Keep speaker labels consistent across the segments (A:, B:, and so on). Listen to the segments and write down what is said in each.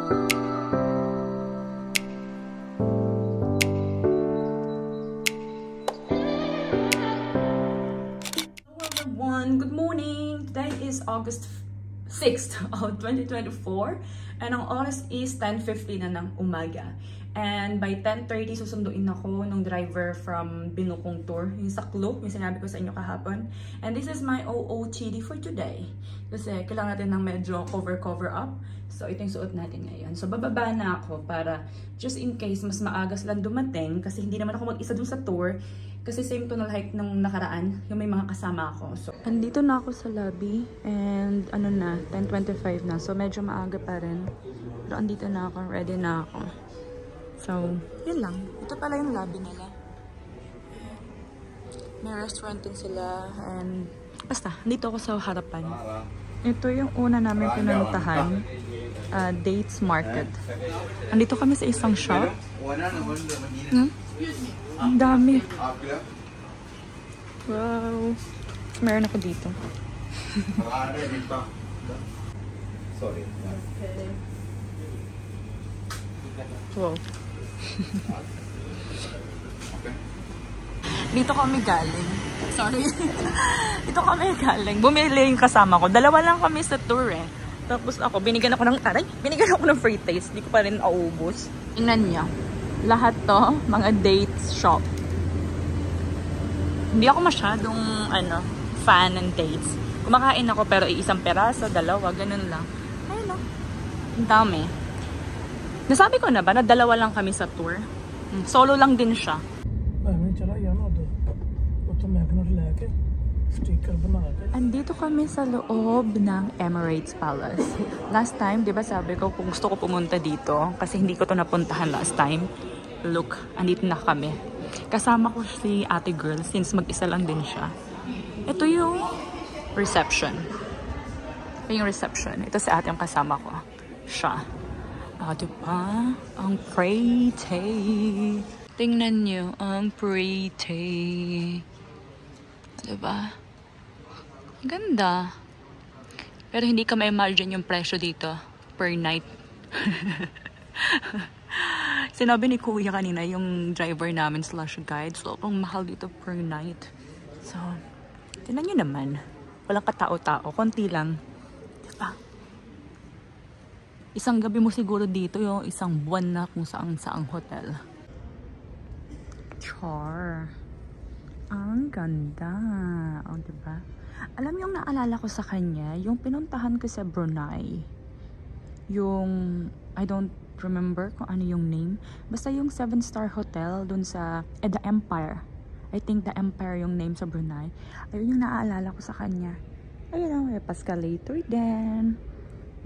A: Good morning! Today is August 6th of 2024 and ang oras is 10:50 na ng umaga. And by 10:30 susunduin ako ng driver from Binukong Tour, yung sa Klo, yung sinabi ko sa inyo kahapon. And this is my OOTD for today. Kasi kailangan natin ng medyo cover up. So ito yung suot natin ngayon. So bababa na ako para just in case mas maaga silang dumating kasi hindi naman ako mag-isa dun sa tour. Kasi same to na like nung nakaraan, yung may mga kasama ako. So, andito na ako sa lobby and ano na, 10:25 na. So, medyo maaga pa rin. Pero andito na ako, ready na ako. So, yun lang. Ito pala yung lobby nila. May restaurant din sila and basta, andito ako sa harapan. Ito yung una namin pinuntahan, Dates Market. Andito kami sa isang shop. Ang dami. Wow. Meron ako dito.
B: Sorry.
A: Wow. Dito kami galing. Sorry. Dito kami galing. Bumili yung kasama ko. Dalawa lang kami sa tour eh. Tapos ako, binigyan ako ng free taste. Hindi ko pa rin naubos. Tingnan niya. Lahat to, mga dates shop. Hindi ako masyadong fan ng dates. Kumakain ako pero isang peraso, dalawa, ganun lang. Ayun no. Ang dami. Nasabi ko na ba na dalawa lang kami sa tour? Solo lang din siya. Andito kami sa loob ng Emirates Palace. Last time, di ba sabi ko kung gusto ko pumunta dito kasi hindi ko to napuntahan last time. Look, andito na kami. Kasama ko si ate girl since mag-isa lang din siya. Ito yung reception. Ito yung reception. Ito si ate yung kasama ko. Siya. Diba? Ang pretty. Tingnan nyo, ang pretty. Diba? Ganda. Pero hindi ka ma-imagine yung presyo dito per night. Sinabi ni Kuya kanina, yung driver namin slash guide, so ang mahal dito per night. So, tinan nyo naman. Walang katao-tao. Konti lang. Diba? Isang gabi mo siguro dito, yung isang buwan na kung saang hotel. Char. Ang ganda. O, diba? Alam yung naalala ko sa kanya, yung pinuntahan ko sa Brunei. Yung, I don't remember kung ano yung name. Basta yung 7-star hotel dun sa The Empire. I think The Empire yung name sa Brunei. Ayun yung naaalala ko sa kanya. Ayun, may escalator din.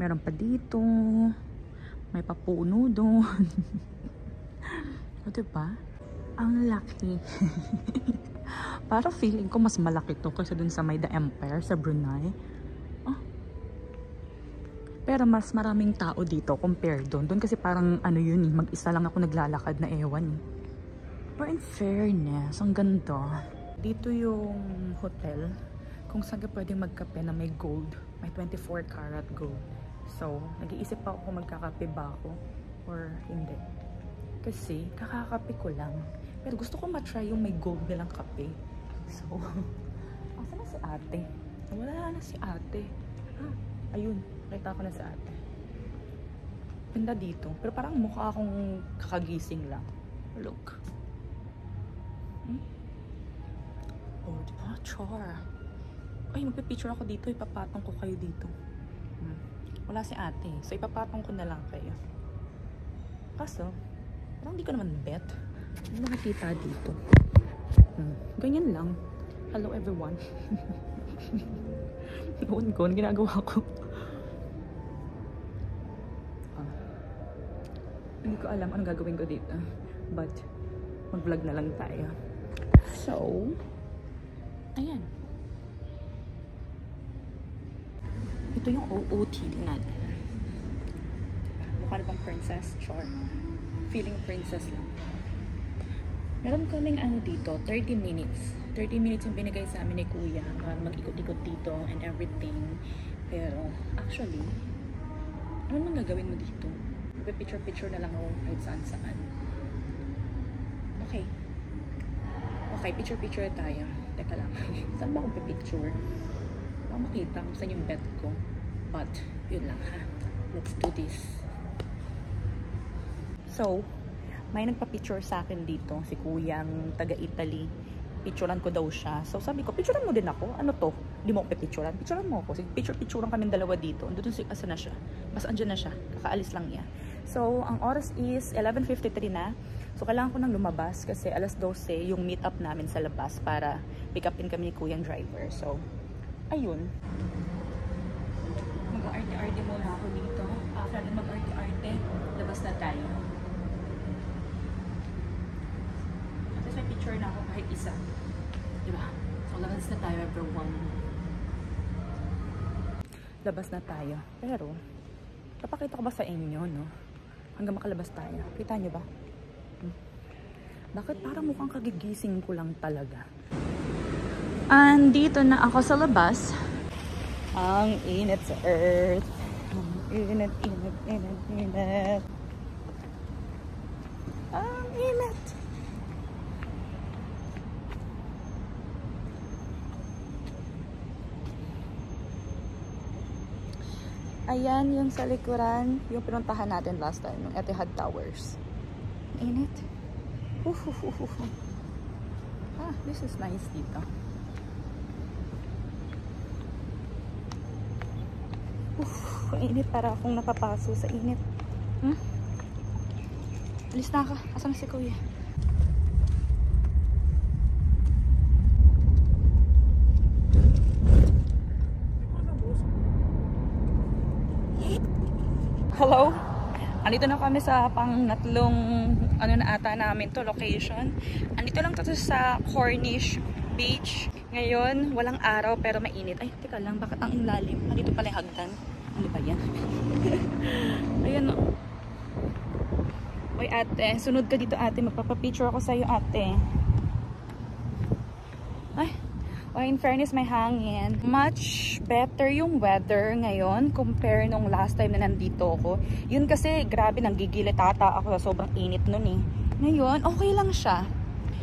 A: Meron pa dito. May papuno doon. O diba? Ang laki. Para feeling ko mas malaki to kaysa dun sa may The Empire sa Brunei. Pero mas maraming tao dito compared doon. Doon kasi parang ano yun eh, mag-isa lang ako naglalakad na ewan eh. But in fairness, ang ganda. Dito yung hotel. Kung saan ka pwedeng magkape na may gold. May 24 karat gold. So, nag-iisip pa ako kung magkakape ba ako or hindi. Kasi, kakakape ko lang. Pero gusto ko matry yung may gold nilang kape. So, asa na si ate? Wala na si ate. Ayun. Nakita ko na sa ate. Ganda dito. Pero parang mukha akong kakagising lang. Look. Oh, diba? Char. Ay, magpipicture ako dito. Ipapatong ko kayo dito. Wala si ate. So, ipapatong ko na lang kayo. Kaso, parang hindi ko naman bet. Ano nakikita dito? Ganyan lang. Hello, everyone. Noon ko, ginagawa ko. Hindi ko alam anong gagawin ko dito. But, mag-vlog na lang tayo. So, ayan. Ito yung OOTD natin. Mukha na bang princess? Sure. Feeling princess lang. Meron kaming ano dito, 30 minutes. 30 minutes yung binigay sa amin ni Kuya para mag-ikot-ikot dito and everything. Pero, actually, ano nang gagawin mo dito? Magpe-picture-picture na lang ako kahit saan-saan. Okay. Okay, picture-picture tayo. Teka lang. Saan ba akong picture? Baka makita kung saan yung bed ko. But, yun lang ha. Let's do this. So, may nagpa-picture sa akin dito. Si kuyang taga-Italy. Picturean ko daw siya. So, sabi ko, picturean mo din ako. Ano to? Hindi mo ako pipicturean. Picturean mo ako. Picturean kami dalawa dito. Doon si asa na siya. Mas andyan na siya. Kakaalis lang niya. So, ang oras is 11:53 na. So, kailangan ko nang lumabas kasi alas 12 yung meet up namin sa labas para pick upin kami ni kuyang driver. So, ayun. Mag-arte-arte muna ako dito. After din mag-arte-arte, labas na tayo. Kasi may picture na ako kahit isa. Diba? So, labas na tayo, everyone. Labas na tayo. Pero, papakita ko ba sa inyo, no? Hanggang makalabas tayo. Kita nyo ba? Bakit parang mukhang kagigising ko lang talaga? Andito na ako sa labas. Ang init sa earth. Ang init, init, init, init. Ang init. Ayan yung sa likuran, yung pinuntahan natin last time, yung Etihad Towers. Init. Ah, this is nice dito. Init, para akong napapaso sa init. Alis na ako. Asan na si kuya? Hello? Andito na kami sa pang-natlong ano na ata namin to location. Andito lang to sa Cornish Beach. Ngayon, walang araw pero mainit. Ay, teka lang, bakit ang lalim? Andito pala yung hagdan. Ano ba yan? Ayan o. Uy ate, sunod ka dito ate. Magpapapicture ako sa'yo ate. Ay, in fairness may hangin. Much better yung weather ngayon compare nung last time na nandito ako. Yun kasi grabe nanggigilid ata ako sa sobrang init nun eh. Ngayon okay lang siya.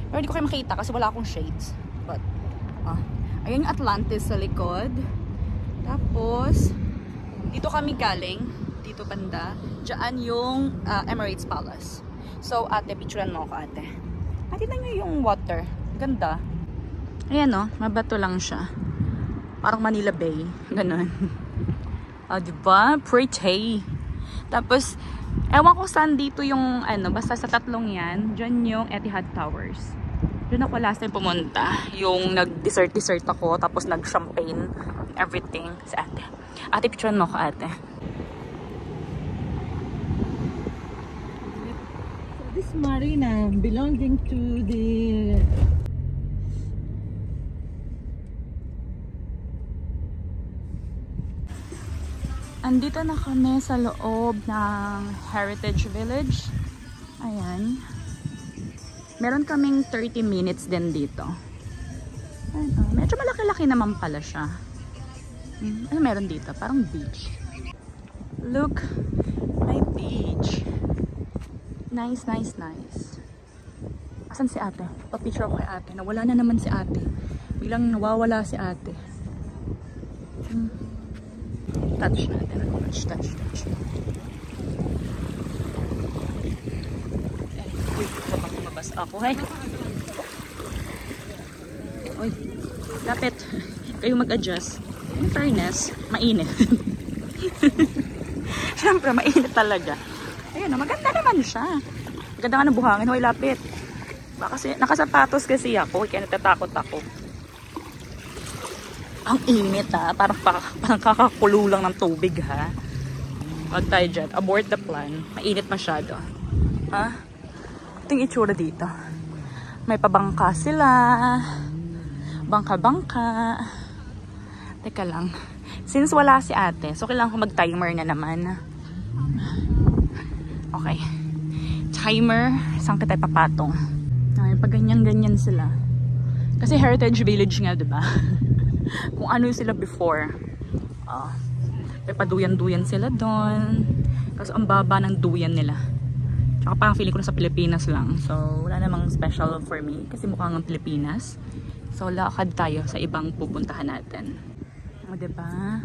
A: Pero hindi ko kayo makita kasi wala akong shades. But ayun yung Atlantis sa likod. Tapos dito kami galing. Dito banda. Diyan yung Emirates Palace. So ate, picturean mo ako ate. Ate na nyo yung water. Ganda. Ayan o, mabato lang siya. Parang Manila Bay. Ganon. Diba? Pretty. Tapos, ewan ko saan dito yung, basta sa tatlong yan, dyan yung Etihad Towers. Doon ako last time pumunta. Yung nag-dessert ako, tapos nag-champagne, everything. Sa ate. Ate, picturean mo ko ate.
C: So this marina belonging to the
A: Andito na kami sa loob ng Heritage Village. Ayan. Meron kaming 30 minutes din dito. Ayan, medyo malaki-laki naman pala siya. Ano meron dito? Parang beach. Look, my beach. Nice, nice, nice. Asan si ate? Pa-picture ako kay ate. Nawala na naman si ate. Biglang nawawala si ate. Touch natin. Touch. Uy, kapag lumabas ako. Hey. Uy, lapit. Kayo mag-adjust. In fairness, mainit. Siyempre, mainit talaga. Ayun, maganda naman siya. Maganda nga ng buhangin. Uy, lapit. Kasi, nakasapatos kasi ako. Kaya natatakot ako. Ang init ha. Parang kakakulo lang ng tubig ha. Huwag tayo dyan. Abort the plan. Mainit masyado. Ha? Ito yung itsura dito. May pabangka sila. Bangka-bangka. Teka lang. Since wala si ate, so kailangan ko mag-timer na naman. Okay. Timer. Saan kita papatong? Ay, pag ganyan-ganyan sila. Kasi Heritage Village nga, diba? Kung ano sila before. May paduyan-duyan sila doon. Kasi ang baba ng duyan nila. Tsaka parang feeling ko na sa Pilipinas lang. So, wala namang special for me. Kasi mukhang ang Pilipinas. So, lakad tayo sa ibang pupuntahan natin. O, diba?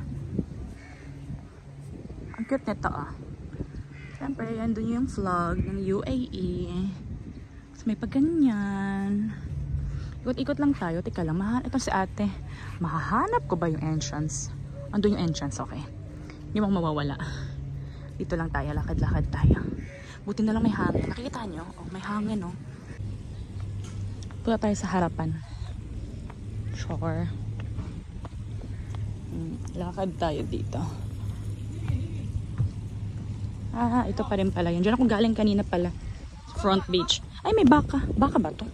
A: Ang cute nito, ah. Siyempre, yan dun yung vlog ng UAE. So, may pagganyan. Ikot-ikot lang tayo. Teka lang, ito si ate. Mahahanap ko ba yung entrance? Andun yung entrance, okay. Hindi mo mawawala. Dito lang tayo, lakad-lakad tayo. Buti na lang may hangin. Nakikita nyo? Oh, may hangin, oh. Punta tayo sa harapan. Sure. Lakad tayo dito. Ah, ito pa rin pala yun. Diyan ako galing kanina pala. Front beach. Ay, may baka. Baka ba to?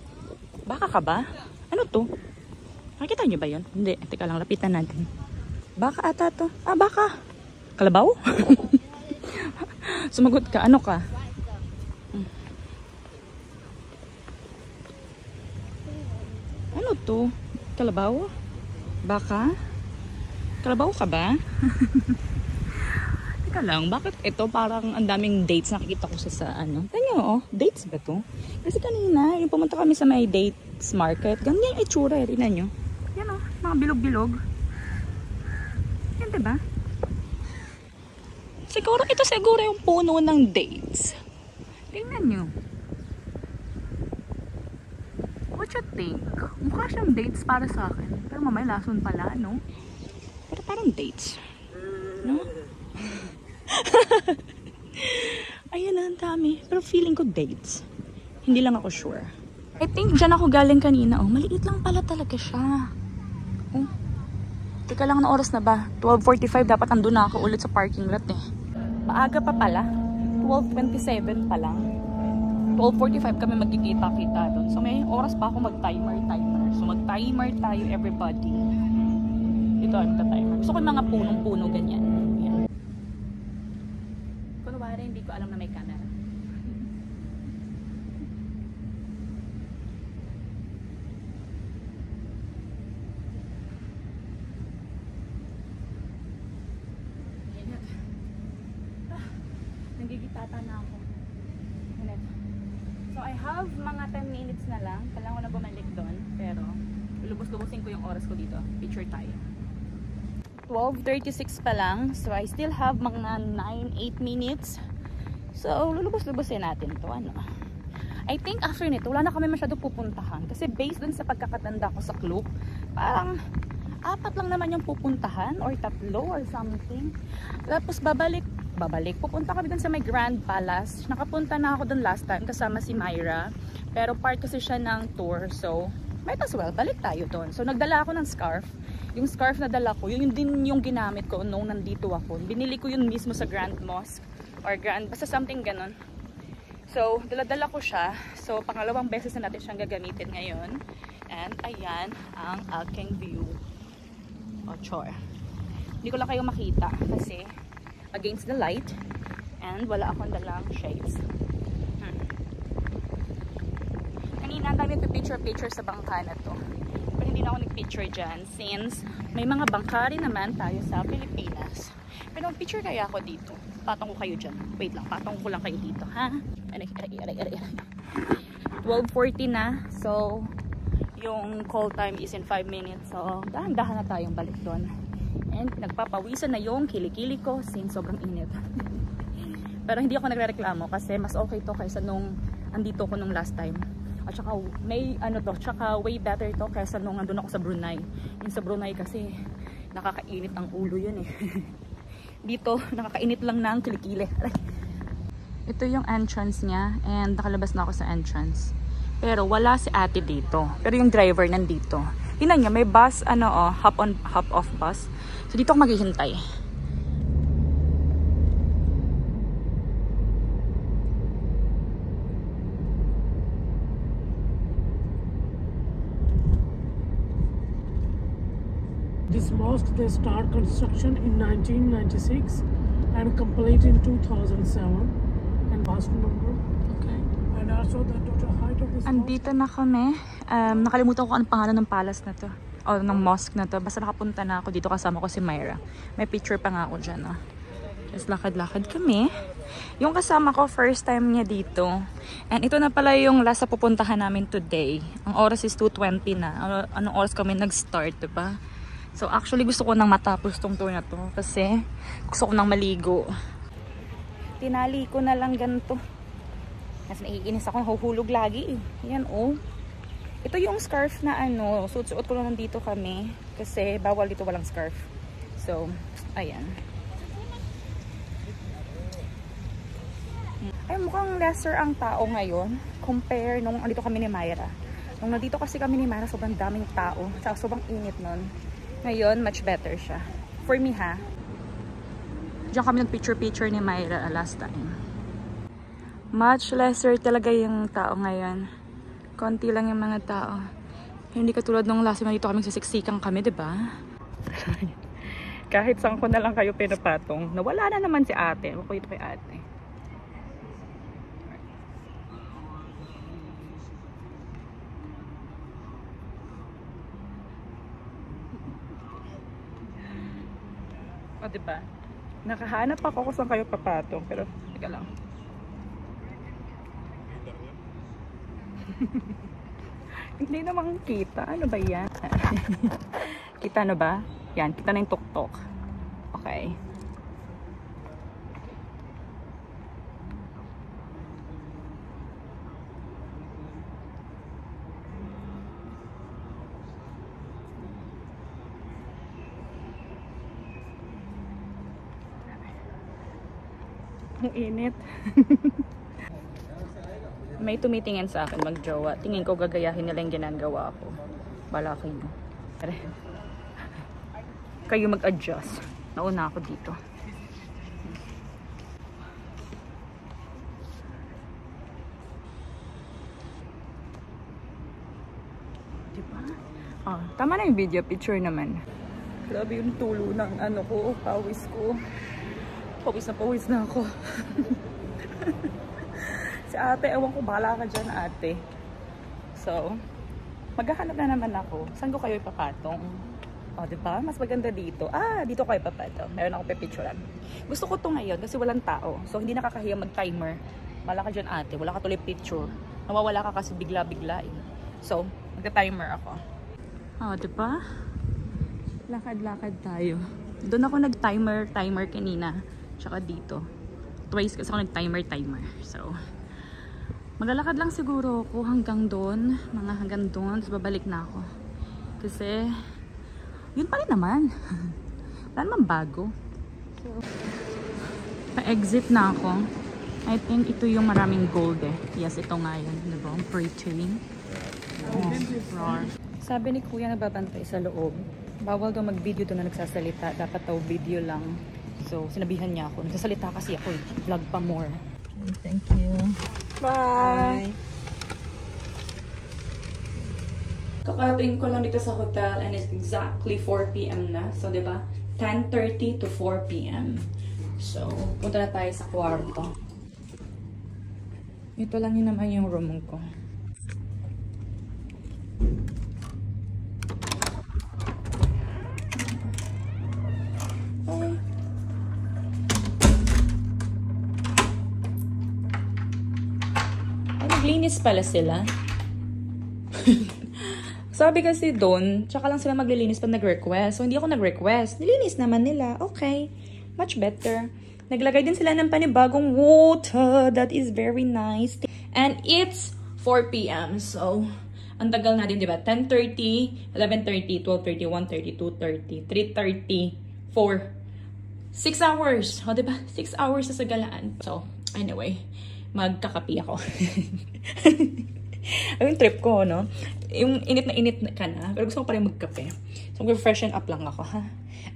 A: Baka ka ba? Ano to? Nakikita nyo ba yun? Hindi. Teka lang, lapitan natin. Baka ata to. Ah, baka. Kalabaw? Sumagot ka. Ano ka? Ano to? Kalabaw? Baka? Kalabaw ka ba? Teka lang, bakit ito parang ang daming dates nakikita ko sa ano? Ganyan, oh, dates ba to? Kasi kanina, yung pumunta kami sa may dates market, ganyan yung itsura, tingnan nyo. Yan, oh, mga bilog-bilog. Yan, diba? Siguro, ito siguro yung puno ng dates. Tingnan nyo. What you think? Mukha siyang dates para sa akin. Pero mamaya lason pala, no? Pero parang dates. No? Ayan, ang dami. Pero feeling ko dates. Hindi lang ako sure. I think dyan ako galing kanina. Oh, maliit lang pala talaga siya. Oh. Teka lang, na oras na ba? 12:45. Dapat andun na ako ulit sa parking lot eh. Maaga pa pala. 12:27 pa lang. 12:45 kami magkikita-kita doon. So may oras pa ako mag-timer. So mag-timer tayo, everybody. Ito ay magta-timer. Gusto ko yung mga punong-puno ganyan. Yan. Kunwari, hindi ko alam na may camera. Nagigitata na ako. So I have mga 10 minutes na lang. Kailangan ko na bumalik doon. Pero lulubos-lubusin ko yung oras ko dito. Picture tayo. 12:36 pa lang. So I still have mga 9-8 minutes. So lulubos-lubusin natin ito. Ano? I think after nito, wala na kami masyado pupuntahan. Kasi based dun sa pagkakatanda ko sa Klook, parang 4 lang naman yung pupuntahan. Or 3 or something. Tapos babalik. Pupunta kami dun sa may Grand Palace. Nakapunta na ako dun last time kasama si Myra. Pero part kasi siya ng tour. So, might as well, balik tayo dun. So, nagdala ako ng scarf. Yung scarf na dala ko, yun din yung ginamit ko nung nandito ako. Binili ko yun mismo sa Grand Mosque. Or Grand, basta something ganon. So, dala-dala ko siya. So, pangalawang beses na natin siyang gagamitin ngayon. And, ayan ang aking view. O, chor. Hindi ko lang kayo makita kasi against the light and wala akong dalang shades. Kanina ang dami picture sa bangka na to, pero hindi na ako nag-picture dyan since may mga bangka rin naman tayo sa Pilipinas. Pero mag-picture kaya ako dito, patong ko kayo dyan. Wait lang, patong ko lang kayo dito, ha? 12:40 na, so yung call time is in 5 minutes, so dahan-dahan na tayong balik doon. And nagpapawisan na yung kilikili ko since sobrang init. Pero hindi ako nagrereklamo kasi mas okay to kaysa nung andito ko nung last time. At saka may ano to, tsaka way better to kaysa nung andun ako sa Brunei. Yung sa Brunei kasi nakakainit ang ulo yun eh. Dito nakakainit lang ng kilikili. Ito yung entrance niya and nakalabas na ako sa entrance. Pero wala si ate dito. Pero yung driver nandito. Tingnan niya, may bus, ano oh, hop on, hop off bus. So dito ako maghihintay.
D: This mosque, they start construction in 1996 and complete in 2007. And last number.
A: Okay.
D: And also the total height of this
A: Andito na kami. Nakalimutan ko anong pangalan ng palace na to. O ng mosque na to. Basta nakapunta na ako dito kasama ko si Myra. May picture pa nga ako dyan. Oh. Tapos lakad-lakad kami. Yung kasama ko, first time niya dito. And ito na pala yung last na pupuntahan namin today. Ang oras is 2:20 na. Anong oras kami nag-start, diba? So actually gusto ko nang matapos tong tour na to. Kasi gusto ko nang maligo. Tinali ko na lang ganito. Kasi naiinis ako, nahuhulog lagi. Yan oh. Ito yung scarf na ano, suot ko lang dito kami. Kasi bawal dito walang scarf. So, ayan. Ay, mukhang lesser ang tao ngayon compare nung andito kami ni Myra. Nung nandito kasi kami ni Myra, sobrang daming tao. Tsaka sobrang init nun. Ngayon, much better siya. For me ha. Diyan kami nag-picture-picture ni Myra last time. Much lesser talaga yung tao ngayon. Konti lang yung mga tao. Hindi katulad nung last time nandito kami sasiksikan kami, diba? Kahit saan ko na lang kayo pinapatong. Nawala na naman si ate. Ako ito kay ate. O, diba? Nakahanap ako kung saan kayo papatong. Pero, teka lang. Hindi naman kita. Ano ba yan? Kita na ba? Yan, kita na yung tuktok. Okay. Ang init. May tumitingin sa akin magjowa. Tingin ko gagayahin nila yung ginagawa ko. Bala kayo. Kayo mag-adjust. Nauna ako dito. Diba? Oh, tama na yung video. Picture naman. Grabe yung tulo ng ano ko. Pawis ko. Pawis na ako. Si ate, ewan ko, bahala ka dyan ate. So, maghahanap na naman ako. Saan ko kayo ipapatong? O, diba? Mas maganda dito. Ah, dito kayo ipapatong. Meron ako pipicturean. Gusto ko to ngayon kasi walang tao. So, hindi nakakahiya mag-timer. Bahala ka dyan ate. Wala ka tuloy picture. Nawawala ka kasi bigla-bigla eh. So, magta-timer ako. O, diba? Lakad-lakad tayo. Doon ako nag-timer kanina. Tsaka dito. Twice kasi ako nag-timer. So, maglalakad lang siguro ako hanggang doon. Mga hanggang doon. Tapos babalik na ako. Kasi, yun pa rin naman. Wala naman bago. So, pa-exit na ako. I think ito yung maraming gold eh. Yes, ito nga yun. Diba? Pre-chain. Oh, sabi ni kuya nagbabantay sa loob. Bawal daw mag-video doon na nagsasalita. Dapat daw video lang. So, sinabihan niya ako. Nagsasalita kasi ako eh. Vlog pa more.
C: Thank you.
A: Bye! Kakarating ko lang dito sa hotel and it's exactly 4 p.m. na. So, diba? 10:30 to 4 p.m. So, punta na tayo sa kwarto. Ito lang yun naman yung room ko. Ay. Ay, naglinis pala sila. Sabi kasi doon, tsaka lang sila maglilinis pag nag-request. So, hindi ako nag-request. Nilinis naman nila. Okay. Much better. Naglagay din sila ng panibagong water. That is very nice. And it's 4 p.m. So, ang tagal na din, diba? 10:30, 11:30, 12:30, 1:30, 2:30, 3:30, 4. 6 hours. O, diba? 6 hours sa sagalaan. So, anyway, magkakapi ako. Yung trip ko, no? Yung init ka na, pero gusto ko pa rin magkape. So, mag-freshen up lang ako, ha?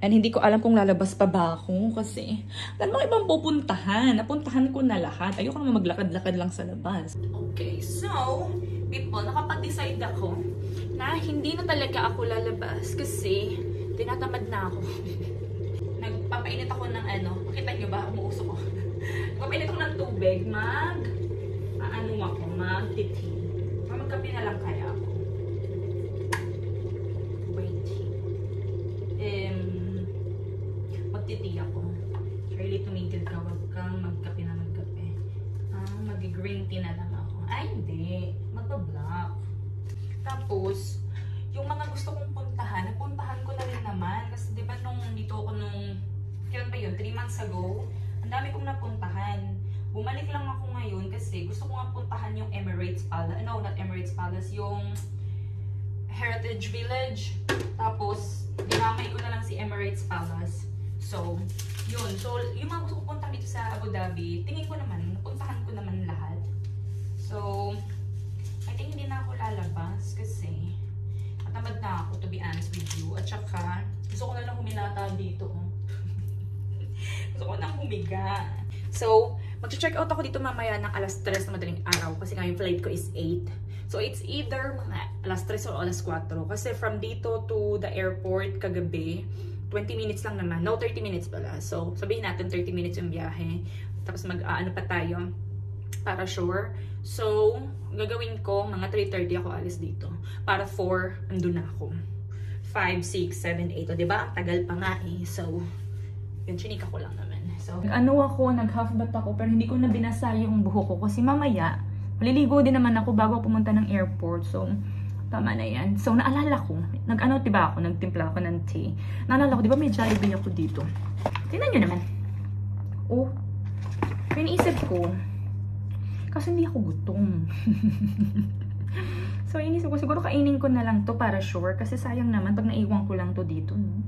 A: And hindi ko alam kung lalabas pa ba ako kasi wala namang ibang pupuntahan. Napuntahan ko na lahat. Ayoko naman maglakad-lakad lang sa labas. Okay, so, people, nakapag-decide ako na hindi na talaga ako lalabas kasi tinatamad na ako. Nagpapainit ako ng ano, makita nyo ba? Umuuso ko. Nagpapainit ako ng tubig, mag-titi. Magkape na lang kaya ako. Wait. Magtiti ako. Really tumigil green tea na lang ako. Ay, hindi. Magpa-black. Tapos, yung mga gusto kong puntahan, napuntahan ko na rin naman. Kasi di ba nung dito ako kailan ba yun? 3 months ago, ang dami kong napuntahan. Bumalik lang ako ngayon kasi gusto ko nga puntahan yung Emirates Palace. No, not Emirates Palace. Yung Heritage Village. Tapos, dinamay ko na lang si Emirates Palace. So, yun. So, yung mga gusto ko puntahan dito sa Abu Dhabi, tingin ko naman, napuntahan ko naman lahat. So, I think hindi na ako lalabas kasi matamad na ako, to be honest with you. At saka, gusto ko na lang huminata dito. Gusto ko nang humiga. So, mag-check out ako dito mamaya ng alas 3 na madaling araw kasi nga yung flight ko is 8. So, it's either mga alas 3 o alas 4. Kasi from dito to the airport kagabi, 20 minutes lang naman. No, 30 minutes pala. So, sabihin natin 30 minutes yung biyahe. Tapos ano pa tayo para sure. So, gagawin ko, mga 3:30 ako alis dito. Para 4, andun na ako. 5, 6, 7, 8. O, diba? Ang tagal pa nga eh. So, yun, chinika ko lang naman. So, nag-half bath ako, pero hindi ko na binasa yung buhok ko. Kasi mamaya, maliligo din naman ako bago pumunta ng airport. So, tama na yan. So, naalala ko, diba ako, nagtimpla ako ng tea. Naalala ko, diba may Jollibee ako dito? Tingnan nyo naman. Oh, pinaisip ko, kasi hindi ako gutom. So, inisip ko, siguro kainin ko na lang to para sure. Kasi sayang naman pag naiwan ko lang to dito, no?